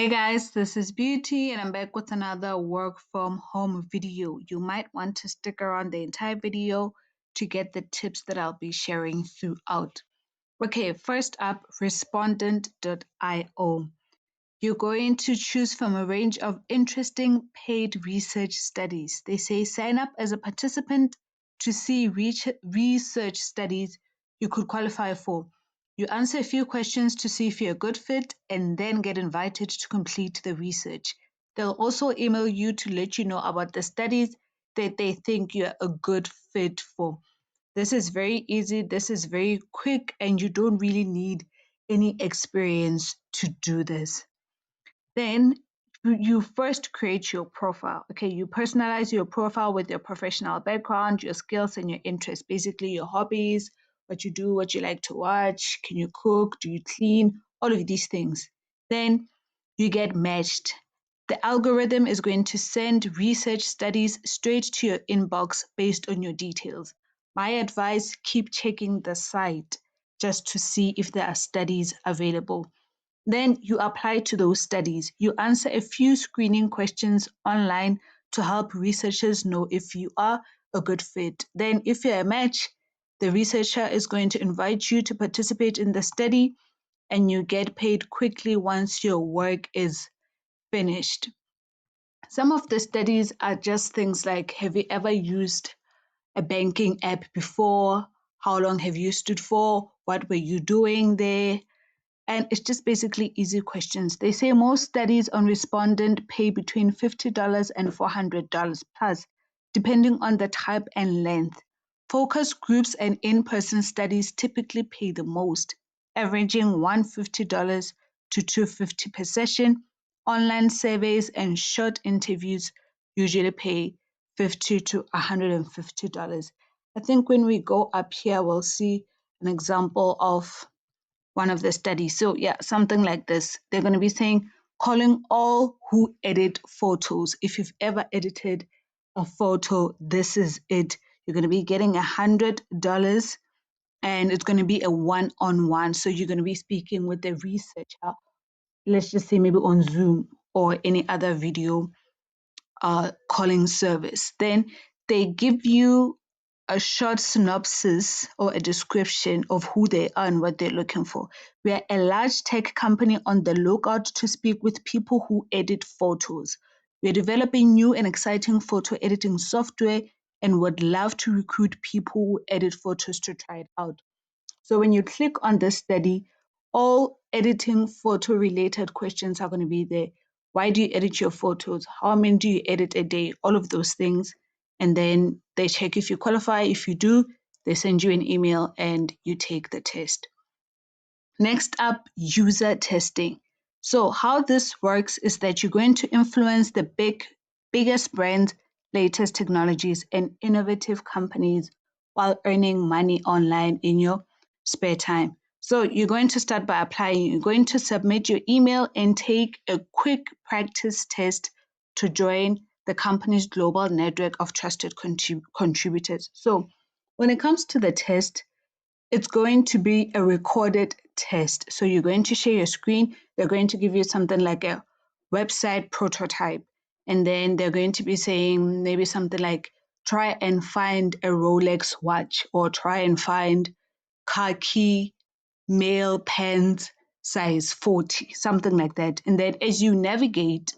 Hey guys, this is Beauty and I'm back with another work from home video. You might want to stick around the entire video to get the tips that I'll be sharing throughout. Okay, first up, respondent.io. You're going to choose from a range of interesting paid research studies. They say sign up as a participant to see research studies you could qualify for. You answer a few questions to see if you're a good fit and then get invited to complete the research. They'll also email you to let you know about the studies that they think you're a good fit for. This is very easy, this is very quick, and you don't really need any experience to do this. Then you first create your profile. Okay, you personalize your profile with your professional background, your skills, and your interests. Basically, your hobbies, what you do, what you like to watch, can you cook, do you clean, all of these things. Then you get matched. The algorithm is going to send research studies straight to your inbox based on your details. My advice, keep checking the site just to see if there are studies available. Then you apply to those studies. You answer a few screening questions online to help researchers know if you are a good fit. Then, if you're a match, the researcher is going to invite you to participate in the study and you get paid quickly once your work is finished. Some of the studies are just things like, have you ever used a banking app before? How long have you used it for? What were you doing there? And it's just basically easy questions. They say most studies on respondent pay between $50 and $400 plus, depending on the type and length. Focus groups and in-person studies typically pay the most, averaging $150 to $250 per session. Online surveys and short interviews usually pay $50 to $150. I think when we go up here, we'll see an example of one of the studies. So yeah, something like this. They're going to be saying, calling all who edit photos. If you've ever edited a photo, this is it. You're going to be getting $100 and it's going to be a one-on-one. So you're going to be speaking with the researcher, let's just say maybe on Zoom or any other video calling service. Then they give you a short synopsis or a description of who they are and what they're looking for. We are a large tech company on the lookout to speak with people who edit photos. We're developing new and exciting photo editing software and would love to recruit people who edit photos to try it out. So when you click on this study, all editing photo related questions are going to be there. Why do you edit your photos? How many do you edit a day? All of those things. And then they check if you qualify. If you do, they send you an email and you take the test. Next up, user testing. So how this works is that you're going to influence the biggest brands, latest technologies, and innovative companies while earning money online in your spare time. So you're going to start by applying. You're going to submit your email and take a quick practice test to join the company's global network of trusted contributors. So when it comes to the test, it's going to be a recorded test. So you're going to share your screen. They're going to give you something like a website prototype. And then they're going to be saying maybe something like, try and find a Rolex watch or try and find khaki male pants size 40, something like that. And then as you navigate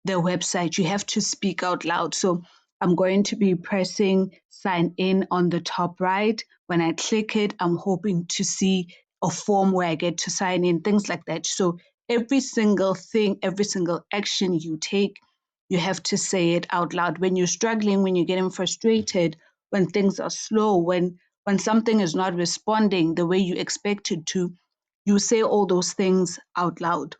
the website, you have to speak out loud. So I'm going to be pressing sign in on the top right. When I click it, I'm hoping to see a form where I get to sign in, things like that. So every single thing, every single action you take, you have to say it out loud. When you're struggling, when you're getting frustrated, when things are slow, when something is not responding the way you expect it to, you say all those things out loud.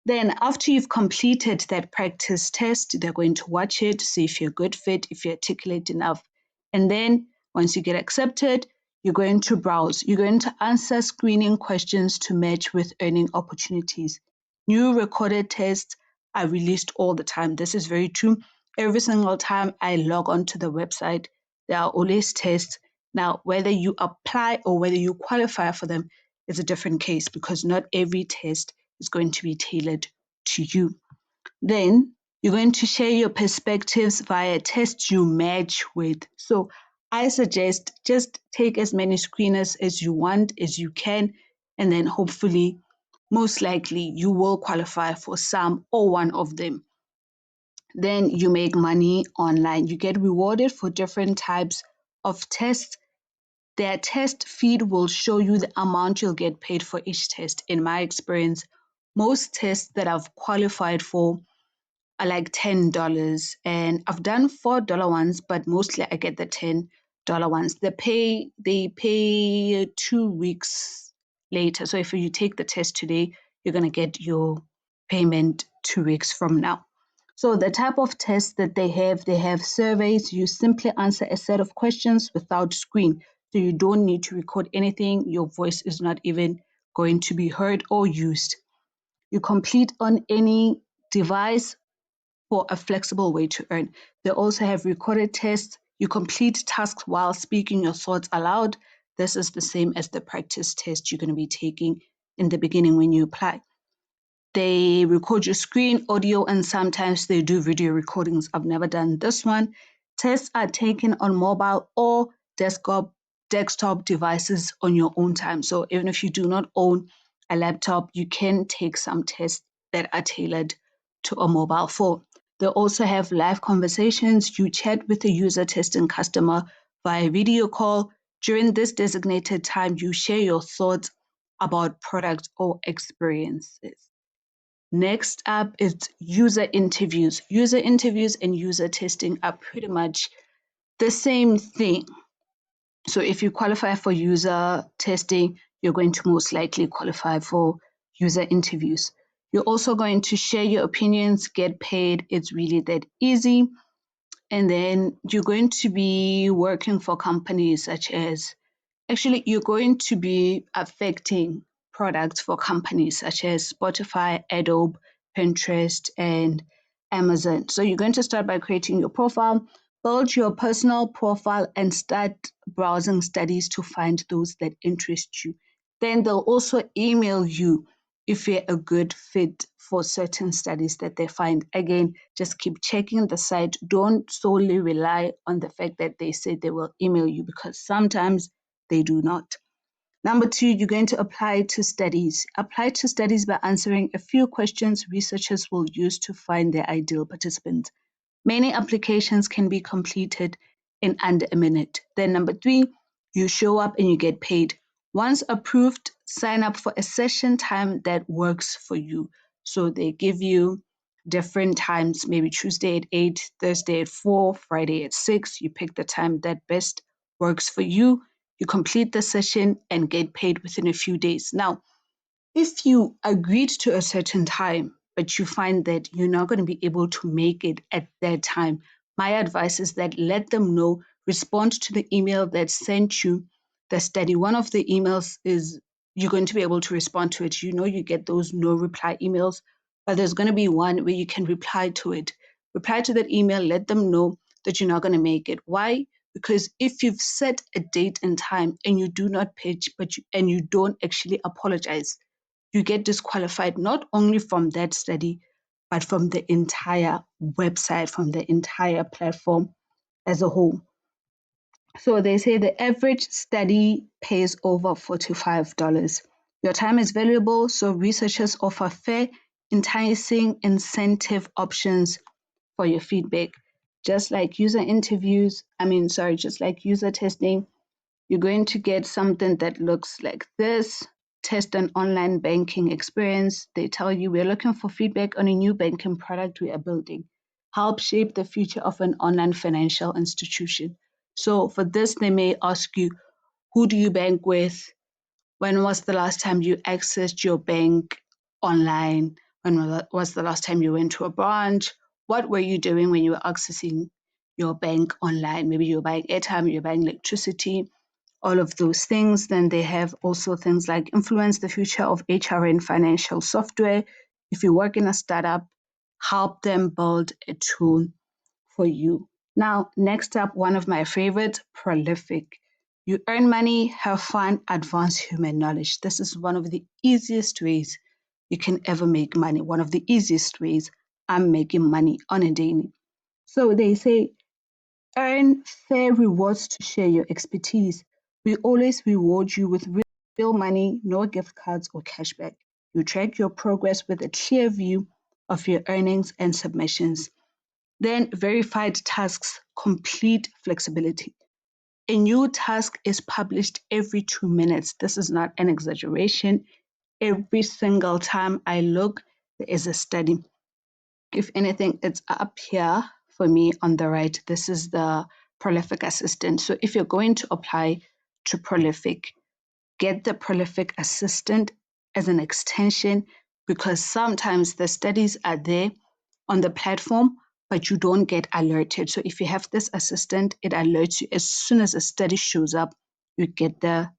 Then, after you've completed that practice test, they're going to watch it, see if you're a good fit, if you're articulate enough. And then, once you get accepted, you're going to browse. You're going to answer screening questions to match with earning opportunities. New recorded tests are released all the time. This is very true. Every single time I log onto the website, there are always tests. Now, whether you apply or whether you qualify for them is a different case because not every test is going to be tailored to you. Then you're going to share your perspectives via tests you match with. So I suggest just take as many screeners as you want, as you can, and then hopefully, most likely, you will qualify for some or one of them. Then you make money online. You get rewarded for different types of tests. Their test feed will show you the amount you'll get paid for each test. In my experience, most tests that I've qualified for are like $10. And I've done $4 ones, but mostly I get the $10 ones. They pay 2 weeks later. So if you take the test today, you're gonna get your payment 2 weeks from now. So the type of tests that they have surveys. You simply answer a set of questions without screen. So you don't need to record anything. Your voice is not even going to be heard or used. You complete on any device for a flexible way to earn. They also have recorded tests. You complete tasks while speaking your thoughts aloud. This is the same as the practice test you're going to be taking in the beginning when you apply. They record your screen, audio, and sometimes they do video recordings. I've never done this one. Tests are taken on mobile or desktop devices on your own time. So even if you do not own a laptop, you can take some tests that are tailored to a mobile phone. They also have live conversations. You chat with the user testing customer via video call. During this designated time, you share your thoughts about products or experiences. Next up is user interviews. User interviews and user testing are pretty much the same thing. So if you qualify for user testing, you're going to most likely qualify for user interviews. You're also going to share your opinions, get paid. It's really that easy. And then you're going to be working for companies such as, actually, you're going to be affecting products for companies such as Spotify, Adobe, Pinterest, and Amazon. So you're going to start by creating your profile, build your personal profile, and start browsing studies to find those that interest you. Then they'll also email you if you're a good fit for certain studies that they find. Again, just keep checking the site. Don't solely rely on the fact that they say they will email you, because sometimes they do not. Number two, you're going to apply to studies. Apply to studies by answering a few questions researchers will use to find their ideal participants. Many applications can be completed in under a minute. Then number three, you show up and you get paid. Once approved, sign up for a session time that works for you. So they give you different times, maybe Tuesday at 8, Thursday at 4, Friday at 6. You pick the time that best works for you. You complete the session and get paid within a few days. Now, if you agreed to a certain time, but you find that you're not going to be able to make it at that time, my advice is that let them know, respond to the email that sent you the study. One of the emails is you're going to be able to respond to it. You know, you get those no reply emails, but there's going to be one where you can reply to it. Reply to that email, let them know that you're not going to make it. Why? Because if you've set a date and time and you do not pitch, and you don't actually apologize, you get disqualified not only from that study, but from the entire website, from the entire platform as a whole. So they say the average study pays over $45. Your time is valuable, so researchers offer fair, enticing incentive options for your feedback. Just like just like user testing, you're going to get something that looks like this. Test an online banking experience. They tell you we're looking for feedback on a new banking product we are building. Help shape the future of an online financial institution. So for this, they may ask you, who do you bank with? When was the last time you accessed your bank online? When was the last time you went to a branch? What were you doing when you were accessing your bank online? Maybe you were buying airtime, you were buying electricity, all of those things. Then they have also things like influence the future of HR and financial software. If you work in a startup, help them build a tool for you. Now, next up, one of my favorites, prolific. You earn money, have fun, advance human knowledge. This is one of the easiest ways you can ever make money. One of the easiest ways I'm making money on a daily. So they say, earn fair rewards to share your expertise. We always reward you with real money, no gift cards or cashback. You track your progress with a clear view of your earnings and submissions. Then verified tasks, complete flexibility. A new task is published every 2 minutes. This is not an exaggeration. Every single time I look, there is a study. If anything, it's up here for me on the right. This is the Prolific Assistant. So if you're going to apply to Prolific, get the Prolific Assistant as an extension, because sometimes the studies are there on the platform, but you don't get alerted. So if you have this assistant, it alerts you as soon as a study shows up, you get the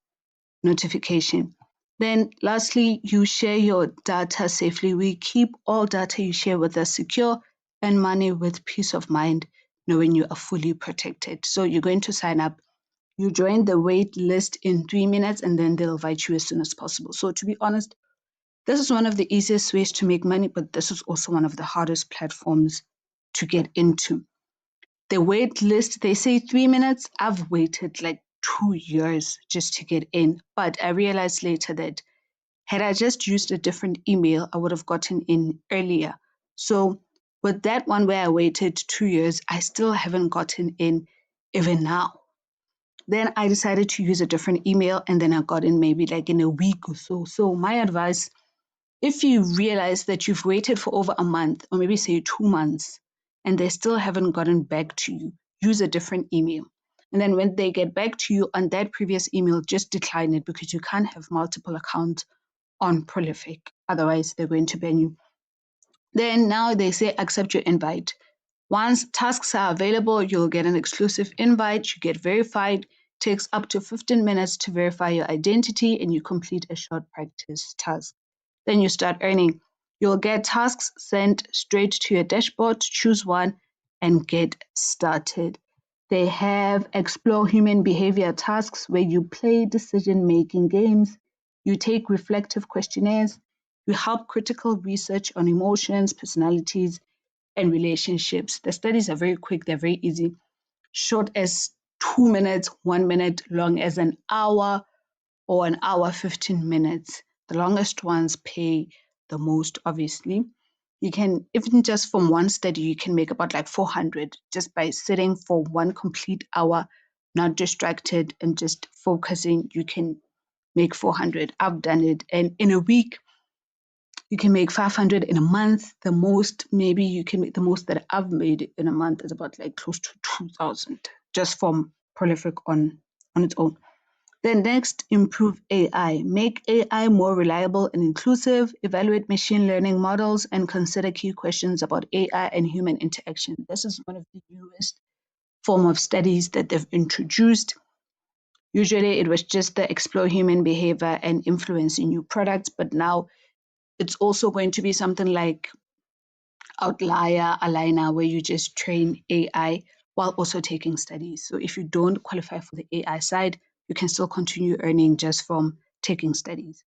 notification. Then lastly, you share your data safely. We keep all data you share with us secure and money with peace of mind, knowing you are fully protected. So you're going to sign up. You join the wait list in 3 minutes and then they'll invite you as soon as possible. So to be honest, this is one of the easiest ways to make money, but this is also one of the hardest platforms to get into. The wait list, they say 3 minutes. I've waited like 2 years just to get in. But I realized later that had I just used a different email, I would have gotten in earlier. So with that one where I waited 2 years, I still haven't gotten in even now. Then I decided to use a different email and then I got in maybe like in a week or so. So my advice, if you realize that you've waited for over a month or maybe say 2 months and they still haven't gotten back to you, use a different email. And then when they get back to you on that previous email, just decline it because you can't have multiple accounts on Prolific. Otherwise, they're going to ban you. Then now they say accept your invite. Once tasks are available, you'll get an exclusive invite. You get verified. Takes up to 15 minutes to verify your identity and you complete a short practice task. Then you start earning. You'll get tasks sent straight to your dashboard. Choose one and get started. They have explore human behavior tasks where you play decision making games. You take reflective questionnaires. You help critical research on emotions, personalities, and relationships. The studies are very quick, they're very easy. Short as 2 minutes, 1 minute, long as an hour or an hour, 15 minutes. The longest ones pay the most, obviously. You can, even just from one study, you can make about like 400 just by sitting for one complete hour, not distracted and just focusing. You can make 400. I've done it. And in a week, you can make 500 in a month. The most, maybe you can make the most that I've made in a month is about like close to 2,000 just from Prolific on its own. Then next, improve AI. Make AI more reliable and inclusive, evaluate machine learning models, and consider key questions about AI and human interaction. This is one of the newest form of studies that they've introduced. Usually it was just the explore human behavior and influence in new products, but now it's also going to be something like outlier, aligner, where you just train AI while also taking studies. So if you don't qualify for the AI side, you can still continue earning just from taking studies.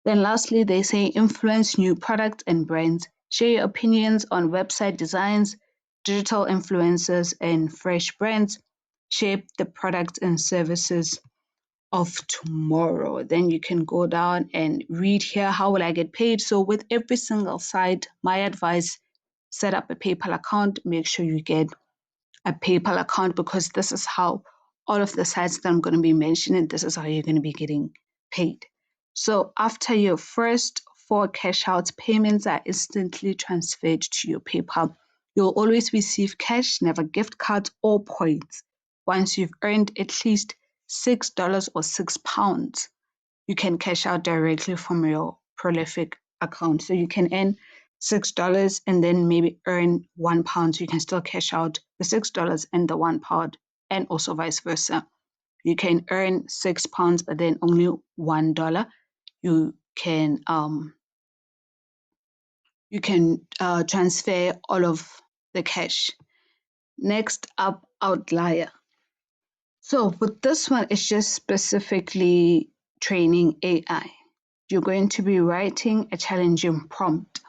Then lastly, they say influence new products and brands. Share your opinions on website designs, digital influencers, and fresh brands. Shape the products and services of tomorrow. Then you can go down and read here, how will I get paid? So with every single site, my advice, set up a PayPal account. Make sure you get a PayPal account because this is how all of the sites that I'm going to be mentioning, this is how you're going to be getting paid. So after your first 4 cash outs, payments are instantly transferred to your PayPal. You'll always receive cash, never gift cards or points. Once you've earned at least $6 or £6, you can cash out directly from your Prolific account. So you can earn $6 and then maybe earn £1. So you can still cash out the $6 and the £1, and also vice versa. You can earn £6 but then only $1. You can transfer all of the cash. Next up, outlier. So with this one, it's just specifically training AI. you're going to be writing a challenging prompt.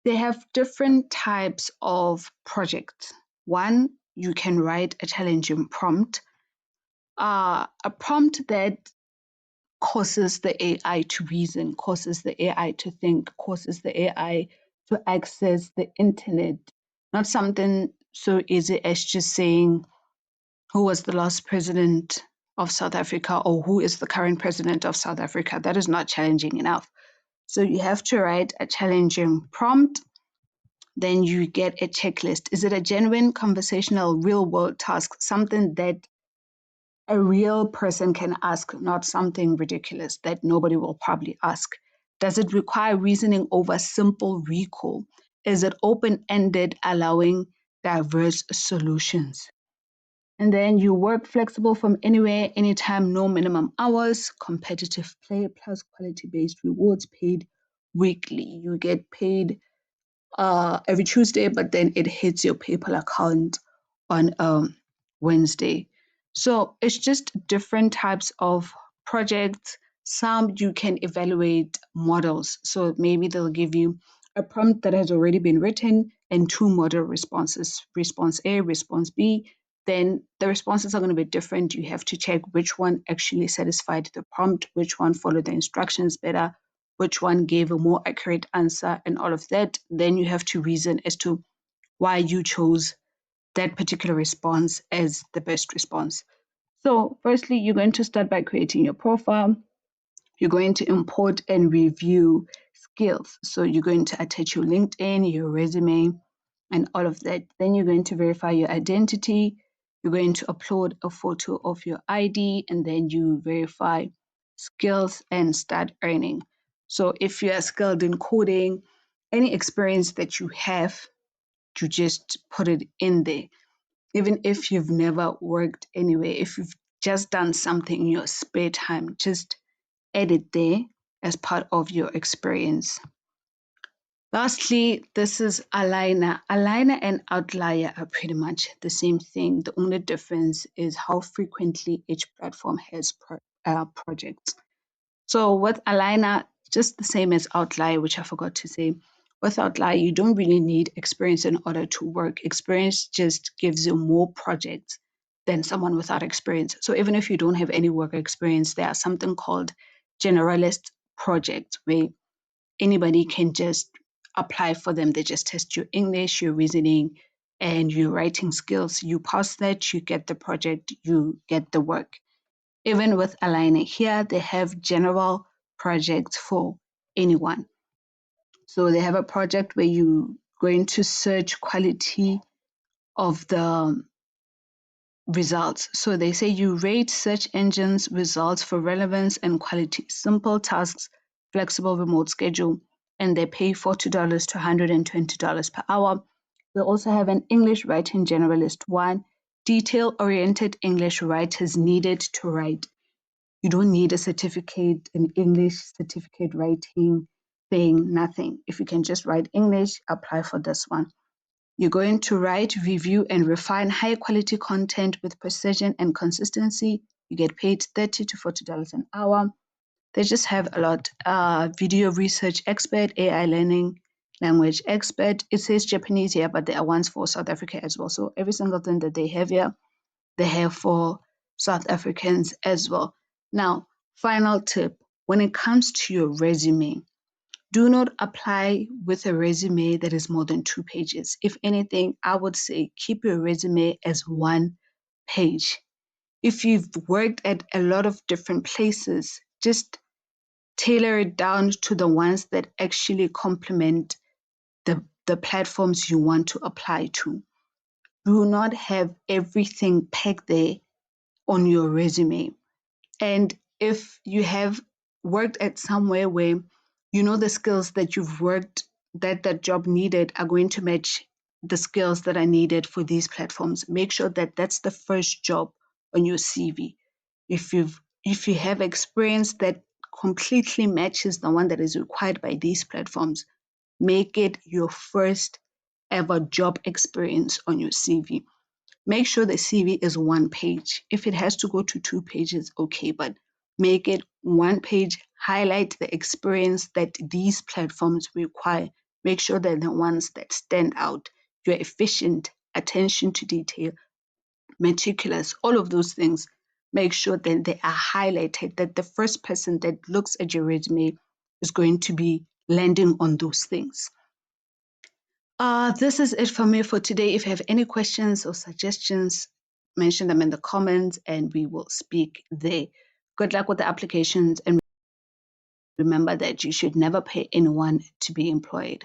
They have different types of projects. One, you can write a challenging prompt, a prompt that causes the AI to reason, causes the AI to think, causes the AI to access the internet. Not something so easy as just saying, who was the last president of South Africa or who is the current president of South Africa. That is not challenging enough. So you have to write a challenging prompt. Then you get a checklist. Is it a genuine, conversational, real world task? Something that a real person can ask, not something ridiculous that nobody will probably ask. Does it require reasoning over simple recall? Is it open ended, allowing diverse solutions? And then you work flexible from anywhere, anytime, no minimum hours, competitive play plus quality based rewards paid weekly. You get paid every Tuesday, but then it hits your PayPal account on Wednesday. So it's just different types of projects. Some you can evaluate models. So maybe they'll give you a prompt that has already been written and two model responses, response A, response B. Then the responses are going to be different. You have to check which one actually satisfied the prompt, which one followed the instructions better, which one gave a more accurate answer, and all of that. Then you have to reason as to why you chose that particular response as the best response. So, firstly, you're going to start by creating your profile. You're going to import and review skills. So, you're going to attach your LinkedIn, your resume, and all of that. Then you're going to verify your identity. You're going to upload a photo of your ID, and then you verify skills and start earning. So if you are skilled in coding, any experience that you have, you just put it in there. Even if you've never worked anywhere, if you've just done something in your spare time, just add it there as part of your experience. Lastly, this is aligner. Aligner and outlier are pretty much the same thing. The only difference is how frequently each platform has projects. So with aligner, just the same as outlier, which I forgot to say. With outlier, you don't really need experience in order to work. Experience just gives you more projects than someone without experience. So even if you don't have any work experience, there are something called generalist projects where anybody can just apply for them. They just test your English, your reasoning, and your writing skills. You pass that, you get the project, you get the work. Even with Aligner here, they have general projects for anyone. So they have a project where you're going to search quality of the results. So they say you rate search engines results for relevance and quality, simple tasks, flexible remote schedule, and they pay $40 to $120 per hour. They also have an English writing generalist one, detail-oriented English writers needed to write. You don't need a certificate in English, certificate writing thing, nothing. If you can just write English, apply for this one. You're going to write, review, and refine high quality content with precision and consistency. You get paid $30 to $40 an hour. They just have a lot. Video research expert, AI learning language expert. It says Japanese here, but there are ones for South Africa as well. So every single thing that they have here, they have for South Africans as well. Now, final tip, when it comes to your resume, do not apply with a resume that is more than 2 pages. If anything, I would say keep your resume as 1 page. If you've worked at a lot of different places, just tailor it down to the ones that actually complement the platforms you want to apply to. Do not have everything pegged there on your resume. And if you have worked at somewhere where you know the skills that you've worked, that that job needed are going to match the skills that are needed for these platforms, make sure that that's the first job on your CV. If you have experience that completely matches the one that is required by these platforms, make it your first ever job experience on your CV. Make sure the CV is 1 page. If it has to go to 2 pages, okay, but Make it one page, highlight the experience that these platforms require. Make sure they're the ones that stand out. You're efficient, attention to detail, meticulous, all of those things. Make sure that they are highlighted, that the first person that looks at your resume is going to be landing on those things. This is it for me for today. If you have any questions or suggestions, mention them in the comments and we will speak there. Good luck with the applications, and remember that you should never pay anyone to be employed.